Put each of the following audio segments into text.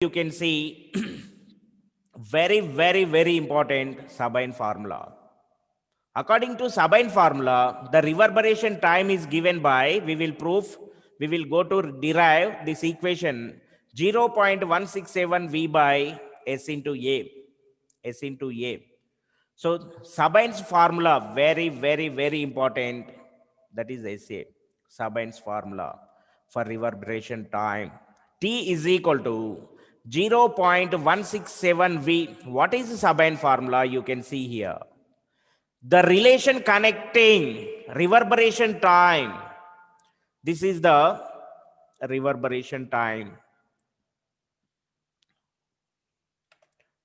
you can see very important Sabine formula. According to Sabine formula, the reverberation time is given by, we will go to derive this equation 0.167 V by S into A. S into A. So Sabine's formula, very important. That is SA. Sabine's formula for reverberation time. T is equal to 0.167 V. What is the Sabine formula? You can see here. The relation connecting reverberation time. This is the reverberation time.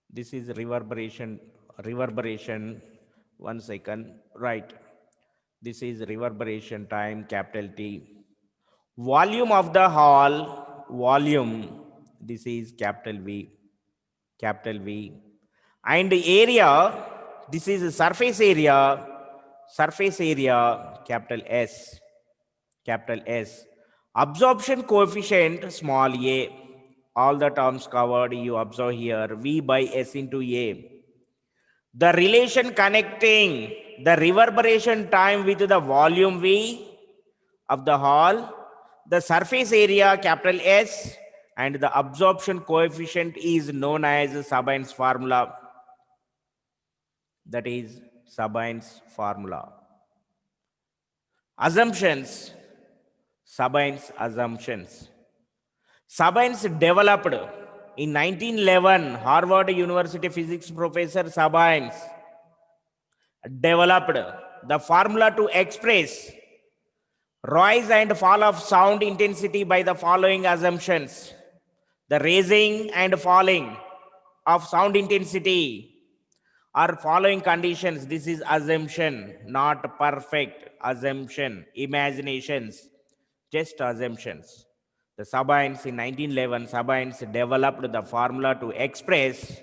This is reverberation. 1 second, right. This is reverberation time, capital T. Volume of the hall, volume, this is capital V, capital V. And the area, this is surface area, capital S, capital S. Absorption coefficient, small a. All the terms covered, you observe here, V by S into A. The relation connecting the reverberation time with the volume V of the hall, the surface area, capital S, and the absorption coefficient is known as Sabine's formula. That is Sabine's formula. Assumptions. Sabine's assumptions. Sabine's developed in 1911. Harvard University physics professor Sabine's developed the formula to express rise and fall of sound intensity by the following assumptions. The raising and falling of sound intensity are following conditions. This is assumption, not perfect assumption, imaginations, just assumptions. The Sabines in 1911, Sabines developed the formula to express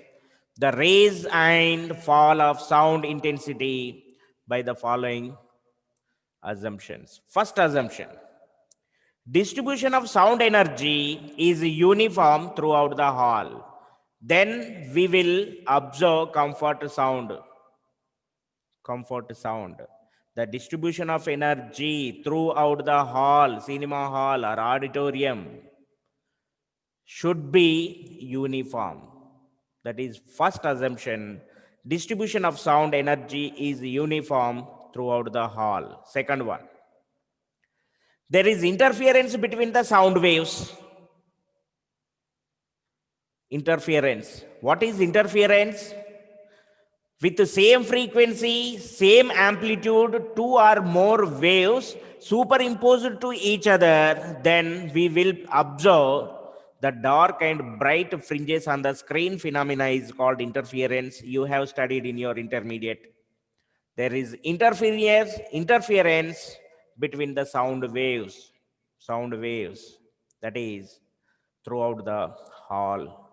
the rise and fall of sound intensity by the following assumptions. First assumption, distribution of sound energy is uniform throughout the hall. Then we will observe comfort sound. Comfort sound. The distribution of energy throughout the hall, cinema hall or auditorium should be uniform. That is first assumption. Distribution of sound energy is uniform throughout the hall. Second one, there is interference between the sound waves. Interference. What is interference? With the same frequency, same amplitude, two or more waves superimposed to each other, then we will observe the dark and bright fringes on the screen. Phenomena is called interference. You have studied in your intermediate. There is interference between the sound waves, that is throughout the hall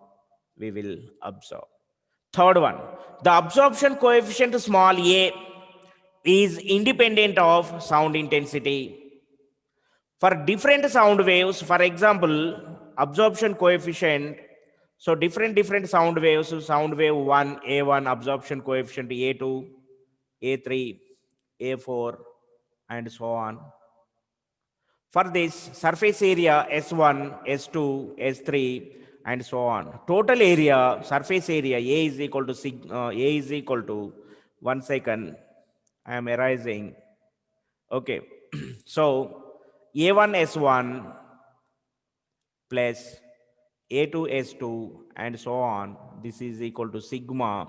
we will observe. Third one, the absorption coefficient small a is independent of sound intensity. For different sound waves, for example, absorption coefficient, so different sound waves, sound wave 1, A1, absorption coefficient A2, A3, A4, and so on. For this, surface area S1, S2, S3, and so on. Total area, surface area, A is equal to A is equal to 1 second. I am erasing. Okay. So A1 S1 plus A2 S2 and so on. This is equal to sigma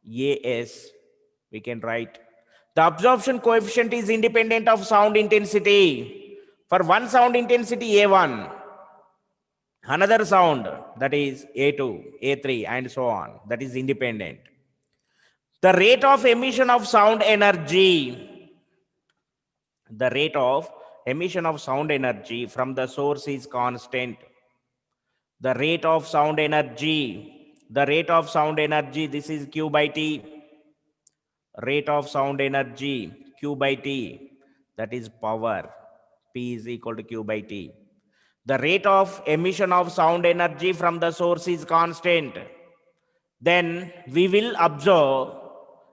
AS. We can write. The absorption coefficient is independent of sound intensity. For one sound intensity A1, another sound, that is A2, A3, and so on, that is independent. The rate of emission of sound energy, the rate of emission of sound energy from the source is constant. The rate of sound energy, this is Q by T. Rate of sound energy, Q by T, that is power. P is equal to Q by T. The rate of emission of sound energy from the source is constant. Then we will observe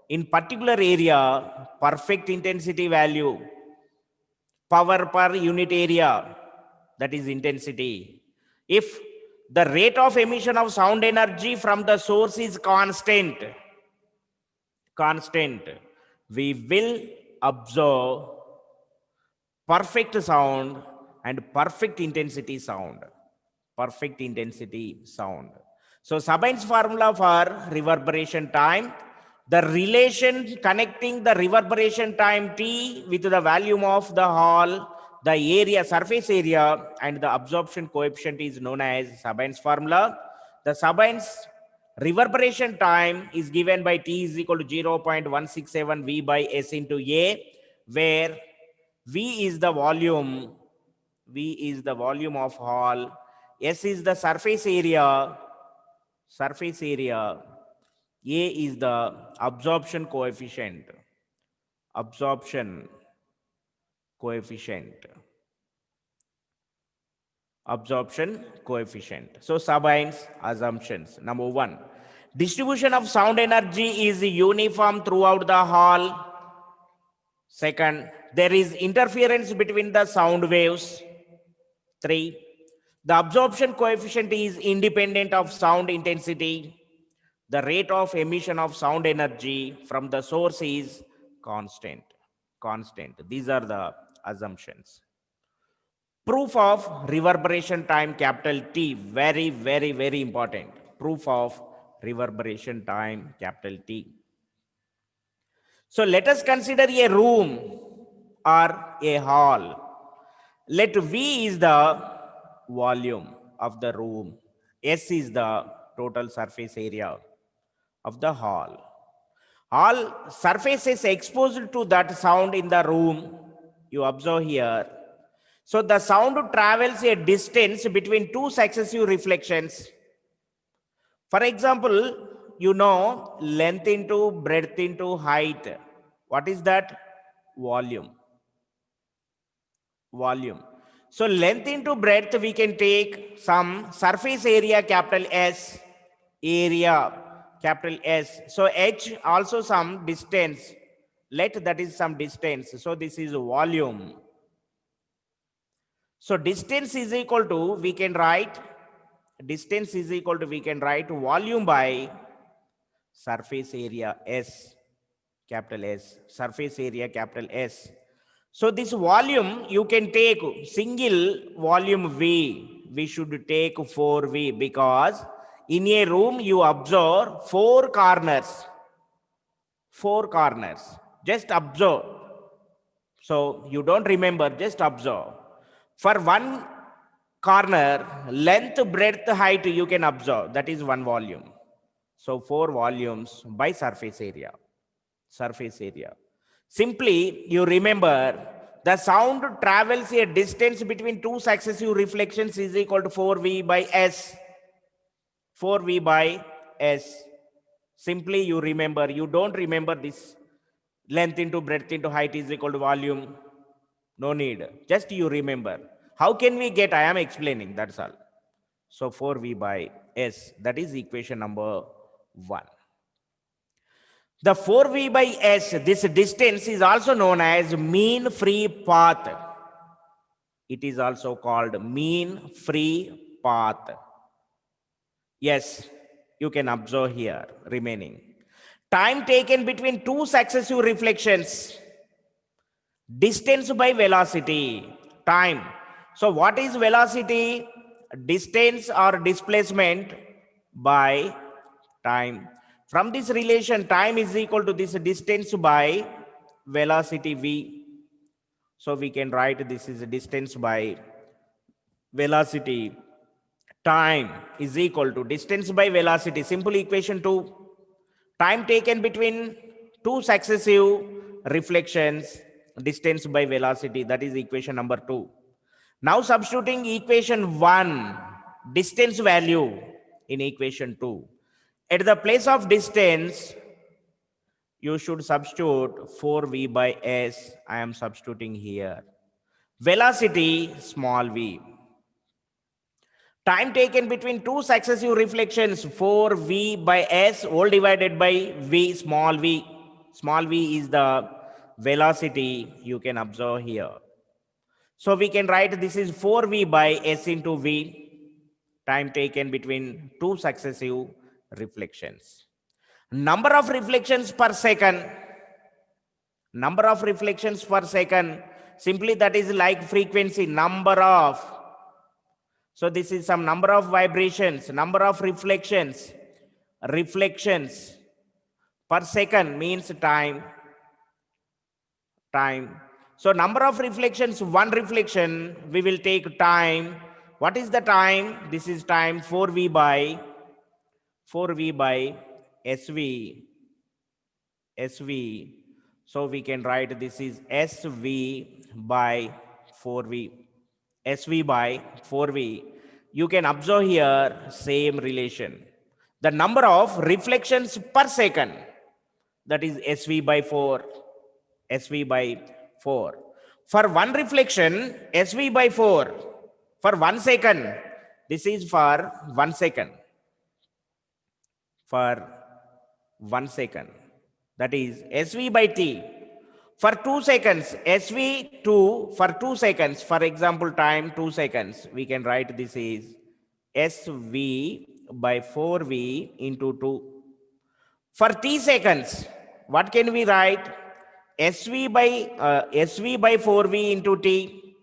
in particular area perfect intensity value, power per unit area, that is intensity. If the rate of emission of sound energy from the source is constant, we will observe perfect sound and perfect intensity sound. Perfect intensity sound. So Sabine's formula for reverberation time, the relation connecting the reverberation time T with the volume of the hall, the area, surface area, and the absorption coefficient is known as Sabine's formula. The Sabine's reverberation time is given by T is equal to 0.167 V by S into A, where V is the volume, of hall, S is the surface area, A is the absorption coefficient, absorption coefficient. So Sabine's assumptions. Number one, distribution of sound energy is uniform throughout the hall. Second, there is interference between the sound waves. 3, the absorption coefficient is independent of sound intensity. The rate of emission of sound energy from the source is constant. These are the assumptions. Proof of reverberation time, capital T, very, very, very important. Proof of reverberation time, capital T. So let us consider a room or a hall. Let V is the volume of the room. S is the total surface area of the hall. All surfaces exposed to that sound in the room, you observe here. So the sound travels a distance between two successive reflections. For example, you know length into breadth into height. What is that? Volume. So length into breadth, we can take some surface area, capital S, area, capital S. So H also some distance. Let that is some distance. So this is volume. So distance is equal to, we can write volume by surface area S, capital S, surface area, capital S. So this volume, you can take single volume V. We should take 4V because in a room you observe 4 corners. Just observe. So you don't remember, just observe. For one corner, length, breadth, height, you can observe. That is one volume. So 4 volumes by surface area. Simply, you remember the sound travels a distance between two successive reflections is equal to 4V by S. Simply you remember, you don't remember this length into breadth into height is equal to volume. No need. Just you remember. How can we get? I am explaining. That's all. So 4V by S. That is equation number 1. The 4V by S, this distance is also known as mean free path. It is also called mean free path. Yes, you can observe here remaining. Time taken between two successive reflections. Distance by velocity. Time. So what is velocity? Distance or displacement by time. From this relation, time is equal to this distance by velocity V. So we can write this is distance by velocity. Time is equal to distance by velocity. Simple equation 2. Time taken between two successive reflections, distance by velocity. That is equation number 2. Now substituting equation 1, distance value in equation 2. At the place of distance, you should substitute 4V by S. I am substituting here. Velocity, small v. Time taken between two successive reflections, 4v by s all divided by v small v. Small v is the velocity you can observe here. So we can write this is 4v by s into v, time taken between two successive reflections. Number of reflections per second. Number of reflections per second. Simply that is like frequency, number of. So this is some number of vibrations, number of reflections. Reflections per second means time. Time. So number of reflections, one reflection, we will take time. What is the time? This is time 4v by SV. SV. So we can write this is SV by 4v. SV by 4v. You can observe here same relation. The number of reflections per second, that is SV by 4. SV by 4. For one reflection, SV by 4. For 1 second, this is for 1 second. For 1 second, that is SV by t. For 2 seconds, SV2 for 2 seconds, for example, time 2 seconds, we can write this is SV by 4v into 2. For t seconds, what can we write? SV by 4v into t.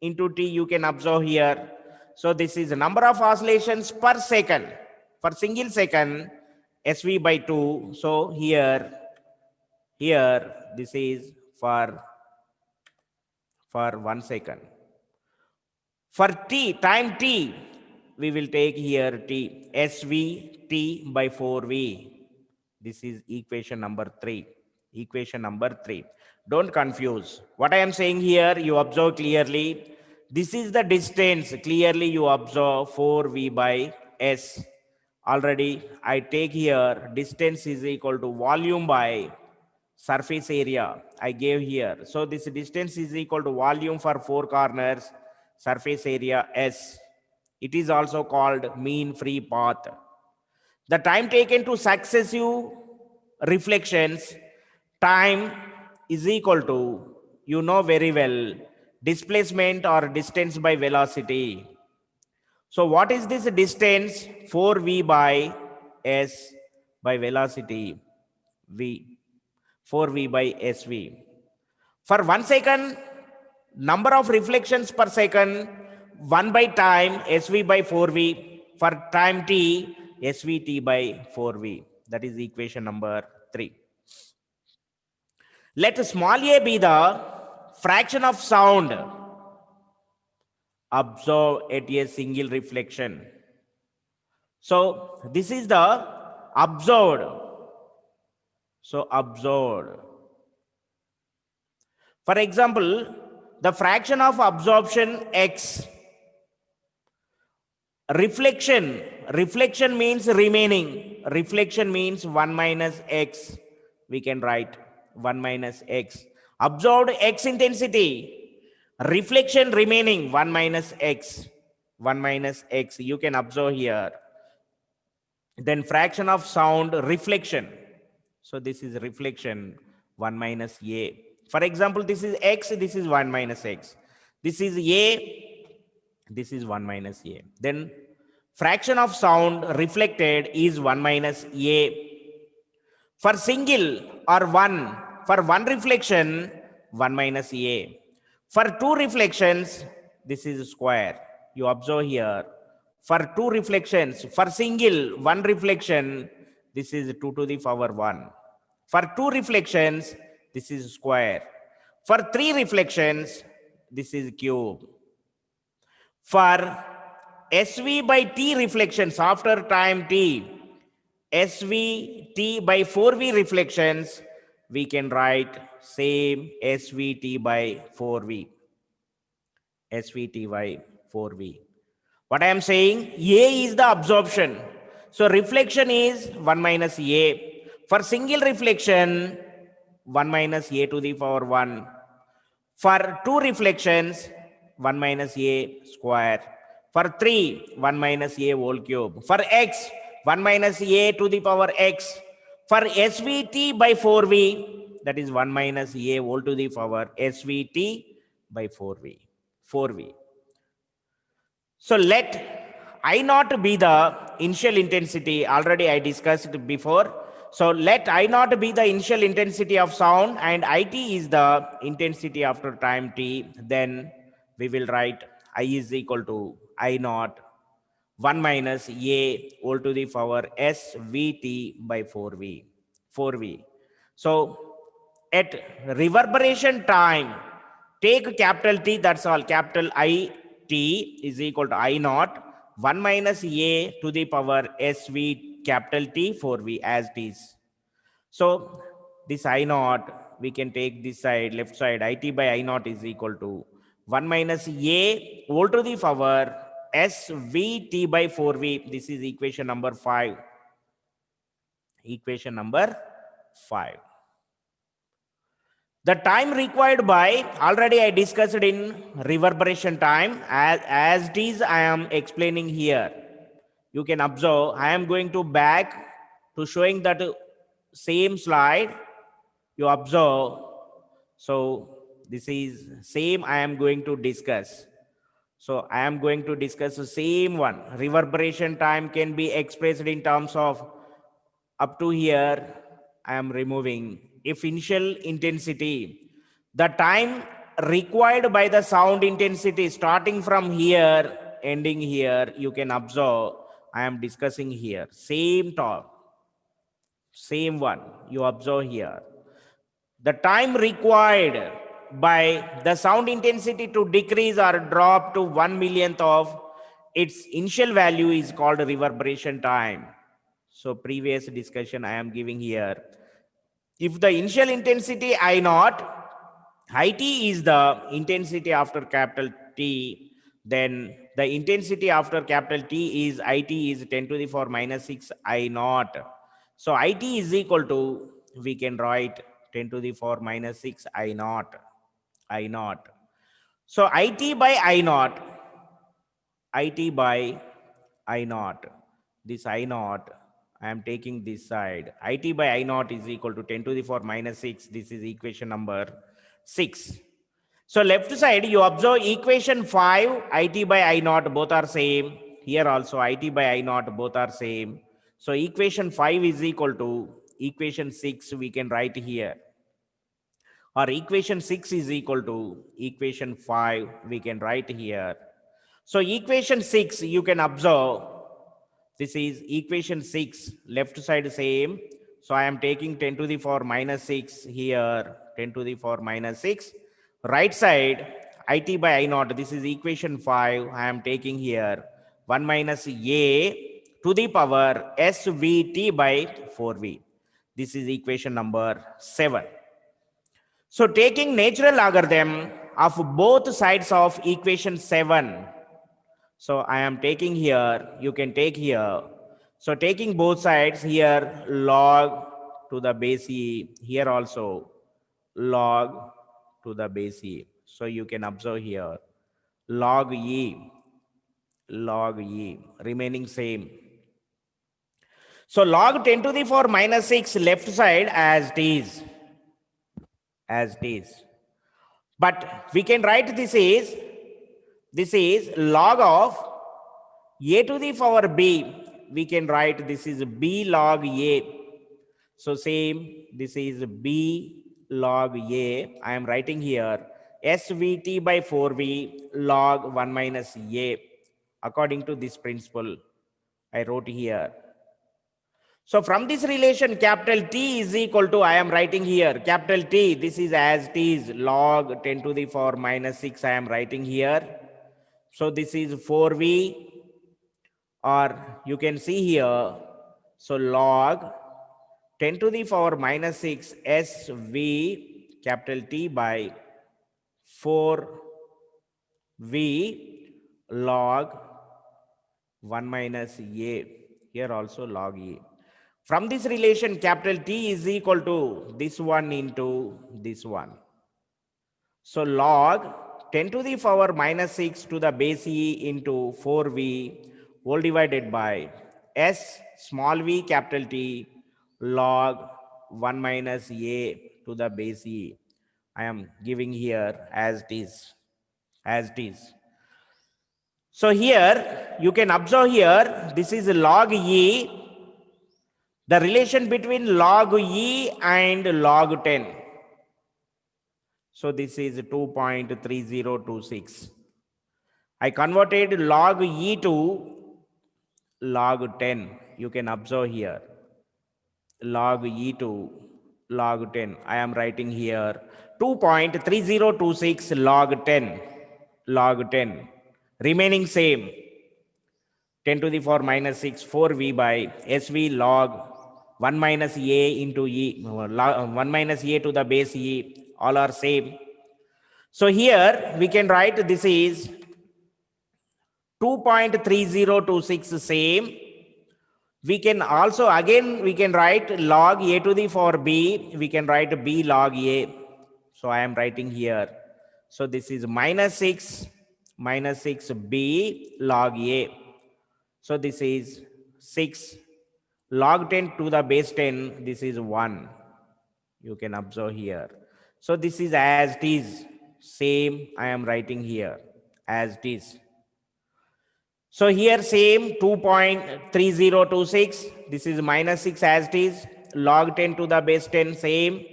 Into t you can observe here. So this is the number of oscillations per second. For single second, SV by 2. So here this is for 1 second. For t, time t, we will take here t, SV t by 4v. This is equation number 3. Equation number 3. Don't confuse. What I am saying here, you observe clearly. This is the distance. Clearly you observe 4v by s. Already I take here distance is equal to volume by surface area. I gave here. So this distance is equal to volume for 4 corners, surface area s. It is also called mean free path. The time taken to successive reflections, time is equal to, you know very well, displacement or distance by velocity. So what is this distance? 4v by s by velocity v. 4v by sv. For 1 second, number of reflections per second, 1 by time, sv by 4v. For time t, svt by 4v. That is equation number 3. Let small a be the fraction of sound observed at a single reflection. So this is the observed. So observed. For example, the fraction of absorption x. Reflection means remaining. Reflection means 1 minus x. We can write 1 minus x. Observed x intensity. Reflection remaining 1 minus x. 1 minus x. You can observe here. Then fraction of sound reflection. So this is reflection 1 minus a. For example, this is x. This is 1 minus x. This is a. This is 1 minus a. Then fraction of sound reflected is 1 minus a. For single or 1, for 1 reflection, 1 minus a. For 2 reflections, this is square. You observe here. For 2 reflections, for single 1 reflection, this is 2 to the power 1. For 2 reflections, this is square. For 3 reflections, this is cube. For SV by t reflections after time t, SVT by 4v reflections, we can write same SVT by 4v. SVT by 4v. What I am saying, A is the absorption. So reflection is 1 minus A. For single reflection, 1 minus A to the power 1. For 2 reflections, 1 minus A square. For 3, 1 minus a whole cube. For x, 1 minus a to the power x. For svt by 4v, that is 1 minus a whole to the power svt by 4v. 4v. So let I naught be the initial intensity. Already I discussed before. So let I naught be the initial intensity of sound and it is the intensity after time t. Then we will write I is equal to I naught 1 minus a whole to the power svt by 4v. 4v. So at reverberation time, take capital T, that's all. Capital I T is equal to I naught 1 minus a to the power sv capital T 4v as it is. So this I naught, we can take this side, left side, it by I naught is equal to 1 minus a whole to the power svt by 4v. This is equation number 5. Equation number 5. The time required by, already I discussed in reverberation time, as it is I am explaining here. You can observe, I am going to back to showing that same slide. You observe, so this is same I am going to discuss. So I am going to discuss the same one. Reverberation time can be expressed in terms of, up to here I am removing, if initial intensity, the time required by the sound intensity starting from here ending here, you can observe I am discussing here same talk, same one you observe here. The time required by the sound intensity to decrease or drop to 1 millionth of its initial value is called reverberation time. So previous discussion I am giving here. If the initial intensity I naught, it is the intensity after capital T, then the intensity after capital T is it is 10 to the power minus 6 I naught. So it is equal to, we can write 10 to the power minus 6 I naught. I naught. So it by I naught, it by I naught, this I naught, I am taking this side. It by I naught is equal to 10 to the power minus 6. This is equation number 6. So left side, you observe equation 5, it by I naught, both are same. Here also it by I naught, both are same. So equation 5 is equal to equation 6, we can write here. Or equation 6 is equal to equation 5, we can write here. So equation 6, you can observe, this is equation 6, left side same. So I am taking 10 to the power minus 6 here, 10 to the power minus 6. Right side, it by I naught, this is equation 5, I am taking here 1 minus a to the power svt by 4v. This is equation number 7. So taking natural logarithm of both sides of equation 7, so I am taking here, you can take here. So taking both sides here, log to the base e, here also log to the base e. So you can observe here, log e, remaining same. So log 10 to the power minus 6 left side as it is. As it is. But we can write this is log of a to the power b. We can write this is b log a. So same, this is b log a. I am writing here svt by 4v log 1 minus a. According to this principle, I wrote here. So from this relation, capital T is equal to, I am writing here, capital T, this is as it is, log 10 to the power minus 6, I am writing here. So this is 4v, or you can see here, so log 10 to the power minus 6 SV capital T by 4v log 1 minus a, here also log a. From this relation, capital T is equal to this one into this one. So log 10 to the power minus 6 to the base e into 4v whole divided by s small v capital T log 1 minus a to the base e. I am giving here as it is. As it is. So here you can observe here, this is log e, the relation between log e and log 10. So this is 2.3026. I converted log e to log 10. You can observe here. Log e to log 10. I am writing here 2.3026 log 10. Log 10. Remaining same. 10 to the power minus 6, 4v by sv log 1 minus a into e, 1 minus a to the base e, all are same. So here we can write this is 2.3026 same. We can also again we can write log a to the power b, we can write b log a. So I am writing here. So this is minus 6 b log a. So this is 6 log 10 to the base 10, this is 1. You can observe here. So this is as it is, same I am writing here, as it is. So here same 2.3026, this is minus 6 as it is, log 10 to the base 10 same,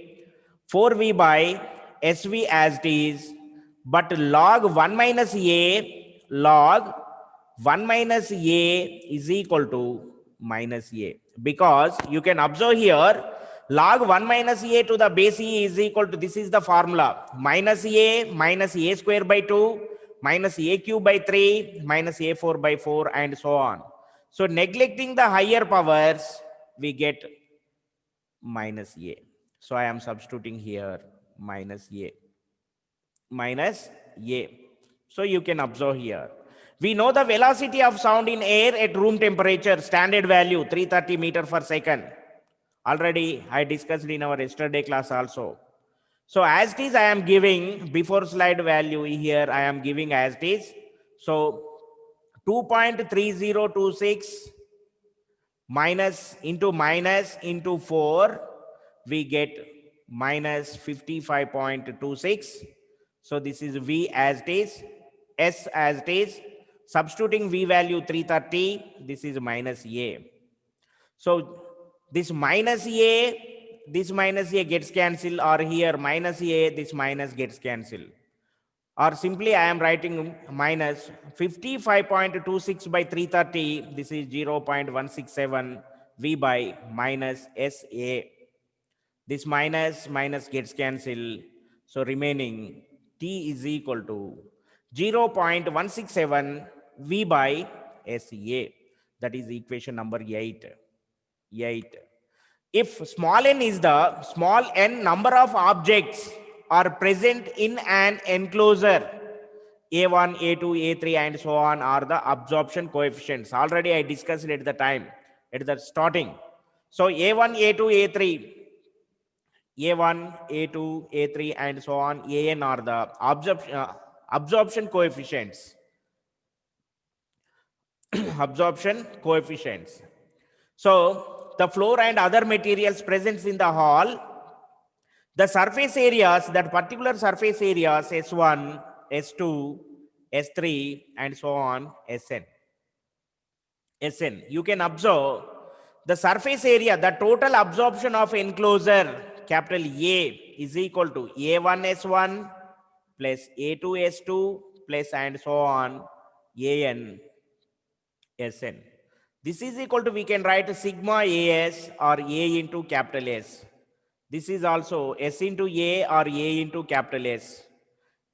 4v by sv as it is, but log 1 minus a, log 1 minus a is equal to minus a, because you can observe here log 1 minus a to the base e is equal to, this is the formula, minus a square by 2 minus a cube by 3 minus a4 by 4 and so on. So neglecting the higher powers, we get minus a. So I am substituting here minus a. So you can observe here. We know the velocity of sound in air at room temperature, standard value 330 meter per second. Already I discussed in our yesterday class also. So as it is, I am giving before slide value here, I am giving as it is. So 2.3026 minus into 4, we get minus 55.26. So this is V as it is, S as it is. Substituting V value 330, this is minus A. So this minus A gets cancelled, or here minus A, this minus gets cancelled. Or simply I am writing minus 55.26 by 330, this is 0.167 V by minus SA. This minus gets cancelled. So remaining T is equal to 0.167 V by SA. That is equation number 8. If small n is the small n number of objects are present in an enclosure, A1, A2, A3 and so on are the absorption coefficients. Already I discussed at the time, at the starting. So A1, A2, A3, and so on, AN are the absorption coefficients. Absorption coefficients. So the floor and other materials present in the hall, the surface areas, that particular surface areas, S1, S2, S3 and so on, SN. You can observe the surface area, the total absorption of enclosure capital A is equal to A1 S1 plus A2 S2 plus and so on AN SN. This is equal to, we can write sigma AS or A into capital S. This is also S into A or A into capital S.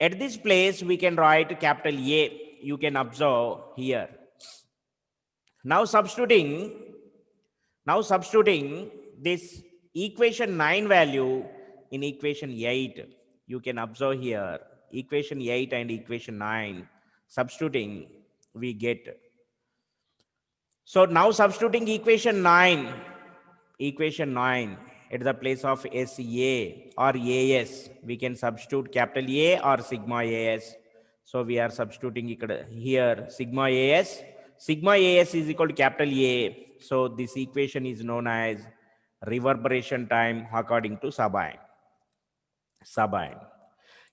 At this place, we can write capital A. You can observe here. Now substituting this equation 9 value in equation 8. You can observe here equation 8 and equation 9. Substituting, we get. So now substituting equation 9 at the place of SA or AS, we can substitute capital A or sigma AS. So we are substituting here sigma AS. Sigma AS is equal to capital A. So this equation is known as reverberation time according to Sabine.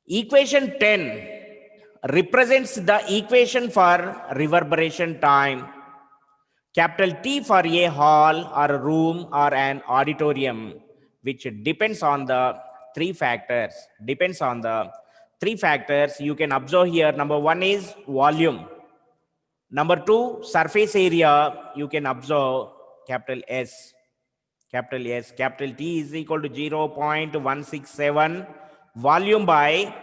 Equation 10 represents the equation for reverberation time. Capital T for a hall or a room or an auditorium, which depends on the three factors. You can observe here. Number one is volume. Number two, surface area. You can observe capital S. Capital T is equal to 0.167 volume by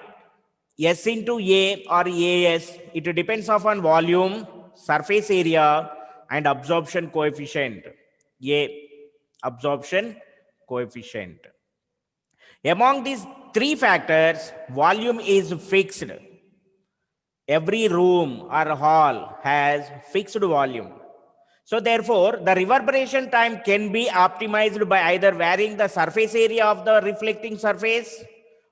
S into A or AS. It depends upon volume, surface area, and absorption coefficient. A, absorption coefficient. Among these three factors, volume is fixed. Every room or hall has fixed volume. So therefore, the reverberation time can be optimized by either varying the surface area of the reflecting surface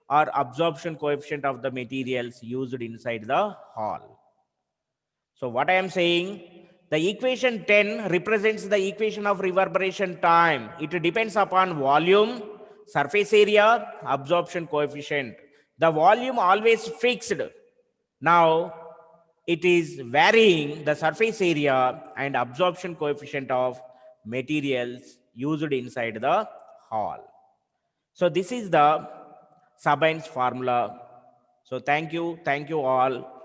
or absorption coefficient of the materials used inside the hall. So what I am saying, the equation 10 represents the equation of reverberation time. It depends upon volume, surface area, absorption coefficient. The volume always fixed. Now it is varying the surface area and absorption coefficient of materials used inside the hall. So this is the Sabine's formula. So thank you all.